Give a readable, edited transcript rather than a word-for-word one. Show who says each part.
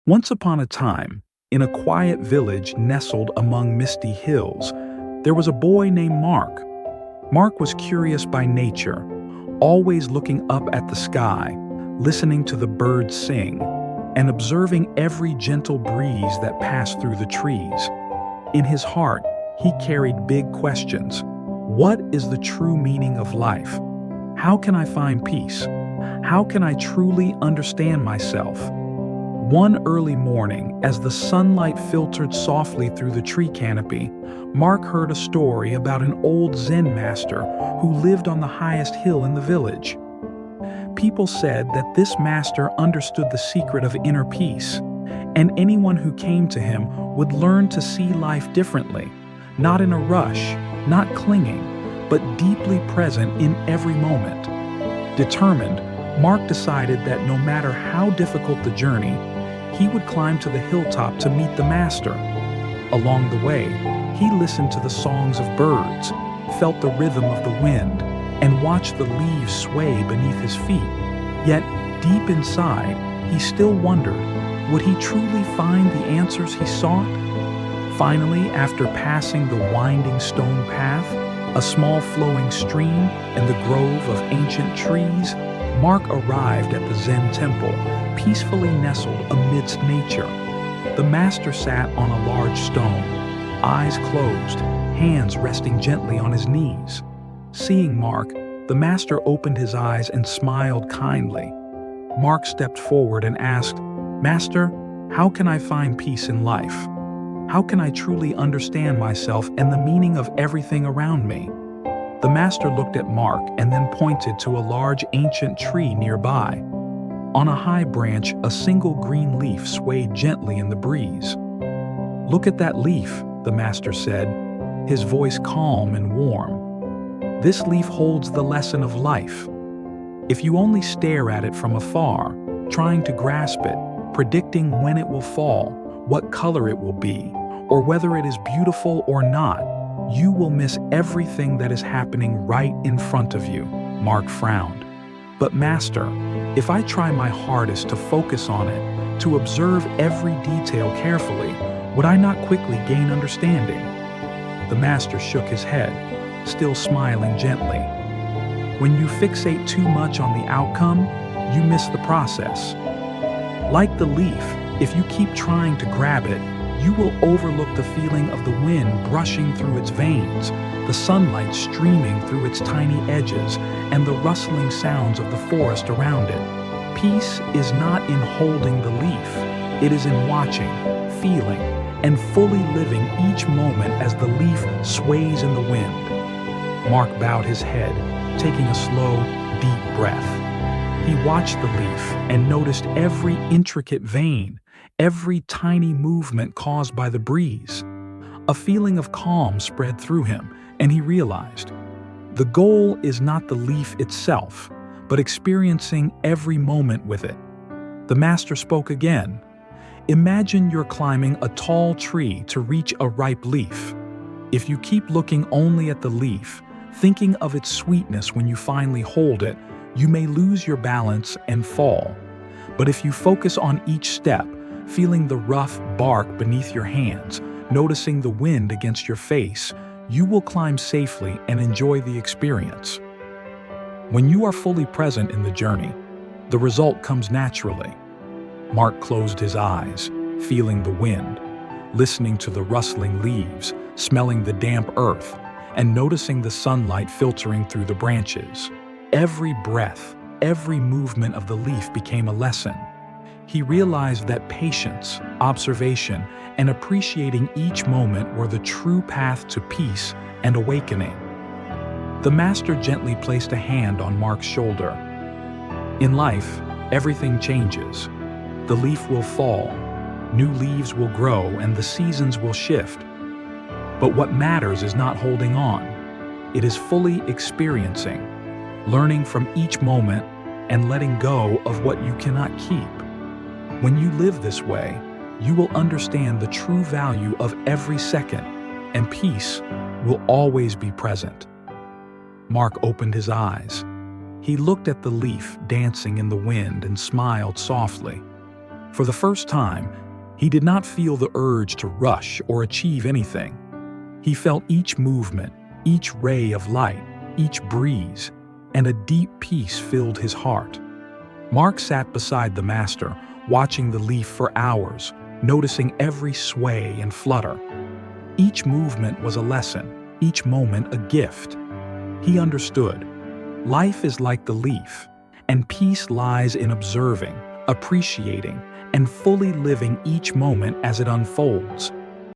Speaker 1: Once upon a time, in a quiet village nestled among misty hills, there was a boy named Mark. Mark was curious by nature, always looking up at the sky, listening to the birds sing, and observing every gentle breeze that passed through the trees. In his heart, he carried big questions. What is the true meaning of life? How can I find peace? How can I truly understand myself? One early morning, as the sunlight filtered softly through the tree canopy, Mark heard a story about an old Zen master who lived on the highest hill in the village. People said that this master understood the secret of inner peace, and anyone who came to him would learn to see life differently, not in a rush, not clinging, but deeply present in every moment. Determined, Mark decided that no matter how difficult the journey, he would climb to the hilltop to meet the master. Along the way, he listened to the songs of birds, felt the rhythm of the wind, and watched the leaves sway beneath his feet. Yet, deep inside, he still wondered, would he truly find the answers he sought? Finally, after passing the winding stone path, a small flowing stream, and the grove of ancient trees, Mark arrived at the Zen temple, peacefully nestled amidst nature. The master sat on a large stone, eyes closed, hands resting gently on his knees. Seeing Mark, the master opened his eyes and smiled kindly. Mark stepped forward and asked, "Master, how can I find peace in life? How can I truly understand myself and the meaning of everything around me?" The master looked at Mark and then pointed to a large ancient tree nearby. On a high branch, a single green leaf swayed gently in the breeze. "Look at that leaf," the master said, his voice calm and warm. "This leaf holds the lesson of life. If you only stare at it from afar, trying to grasp it, predicting when it will fall, what color it will be, or whether it is beautiful or not, you will miss everything that is happening right in front of you." Mark frowned. "But Master, if I try my hardest to focus on it, to observe every detail carefully, would I not quickly gain understanding?" The master shook his head, still smiling gently. "When you fixate too much on the outcome, you miss the process. Like the leaf, if you keep trying to grab it, you will overlook the feeling of the wind brushing through its veins, the sunlight streaming through its tiny edges, and the rustling sounds of the forest around it. Peace is not in holding the leaf. It is in watching, feeling, and fully living each moment as the leaf sways in the wind." Mark bowed his head, taking a slow, deep breath. He watched the leaf and noticed every intricate vein, every tiny movement caused by the breeze. A feeling of calm spread through him, and he realized, the goal is not the leaf itself, but experiencing every moment with it. The master spoke again. "Imagine you're climbing a tall tree to reach a ripe leaf. If you keep looking only at the leaf, thinking of its sweetness when you finally hold it, you may lose your balance and fall. But if you focus on each step, feeling the rough bark beneath your hands, noticing the wind against your face, you will climb safely and enjoy the experience. When you are fully present in the journey, the result comes naturally." Mark closed his eyes, feeling the wind, listening to the rustling leaves, smelling the damp earth, and noticing the sunlight filtering through the branches. Every breath, every movement of the leaf became a lesson. He realized that patience, observation, and appreciating each moment were the true path to peace and awakening. The master gently placed a hand on Mark's shoulder. "In life, everything changes. The leaf will fall, new leaves will grow, and the seasons will shift. But what matters is not holding on. It is fully experiencing, learning from each moment, and letting go of what you cannot keep. When you live this way, you will understand the true value of every second, and peace will always be present." Mark opened his eyes. He looked at the leaf dancing in the wind and smiled softly. For the first time, he did not feel the urge to rush or achieve anything. He felt each movement, each ray of light, each breeze, and a deep peace filled his heart. Mark sat beside the master, watching the leaf for hours, noticing every sway and flutter. Each movement was a lesson, each moment a gift. He understood. Life is like the leaf, and peace lies in observing, appreciating, and fully living each moment as it unfolds.